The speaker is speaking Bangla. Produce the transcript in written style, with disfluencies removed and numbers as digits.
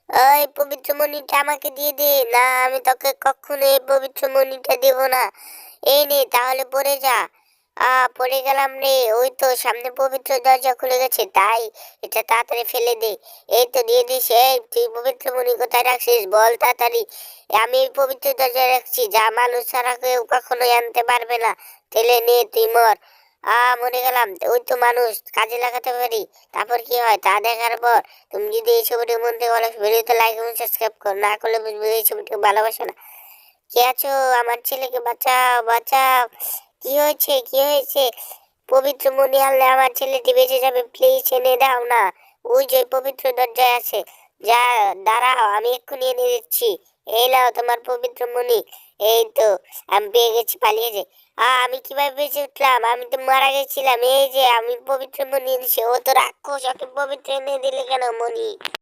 ওই পবিত্র মণিটা আমাকে দিয়ে দে। না, আমি তোকে কখনো এই পবিত্র মণিটা দেব না। এই নে, তাহলে পড়ে যা। পড়ে গেলাম রে। ওই তো সামনে পবিত্র দরজা খুলে গেছে, তাই এটা তাড়াতাড়ি ফেলে দে। এই তো দিয়ে দিস। এই তুই পবিত্র মণি কোথায় রাখছিস বল তাড়াতাড়ি। আমি এই পবিত্র দরজায় রাখছি, যা মানুষ ছাড়া কেউ কখনোই আনতে পারবে না। তেলে নে, তুই মর। মরে গেলাম। ওই তো মানুষ কাজে লাগাতে পারি। তারপর কি হয় তা দেখার পর তুমি যদি এই ছবিটির মধ্যে ভালো ভিডিওতে লাইক এবং সাবস্ক্রাইব করো, না করলে বুঝবে এই ছবিটিকে ভালোবাসো না। কে আছো? আমার ছেলেকে বাঁচাও, বাঁচাও। কি হয়েছে, কি হয়েছে? পবিত্র মণি আনলে আমার ছেলেটি বেঁচে যাবে, প্লিজ এনে দাও না। ওই যে পবিত্র দরজায় আছে। যা, দাঁড়াও, আমি এক্ষুনি এনে দিচ্ছি। এই নাও তোমার পবিত্র মণি। এই তো আমি পেয়ে গেছি, পালিয়ে যাই। আমি কিভাবে বেঁচে উঠলাম? আমি তো মারা গেছিলাম। এই যে আমি পবিত্র মণি এনেছি। ও তো রাক্ষস, ওকে পবিত্র এনে দিলে কেন মণি?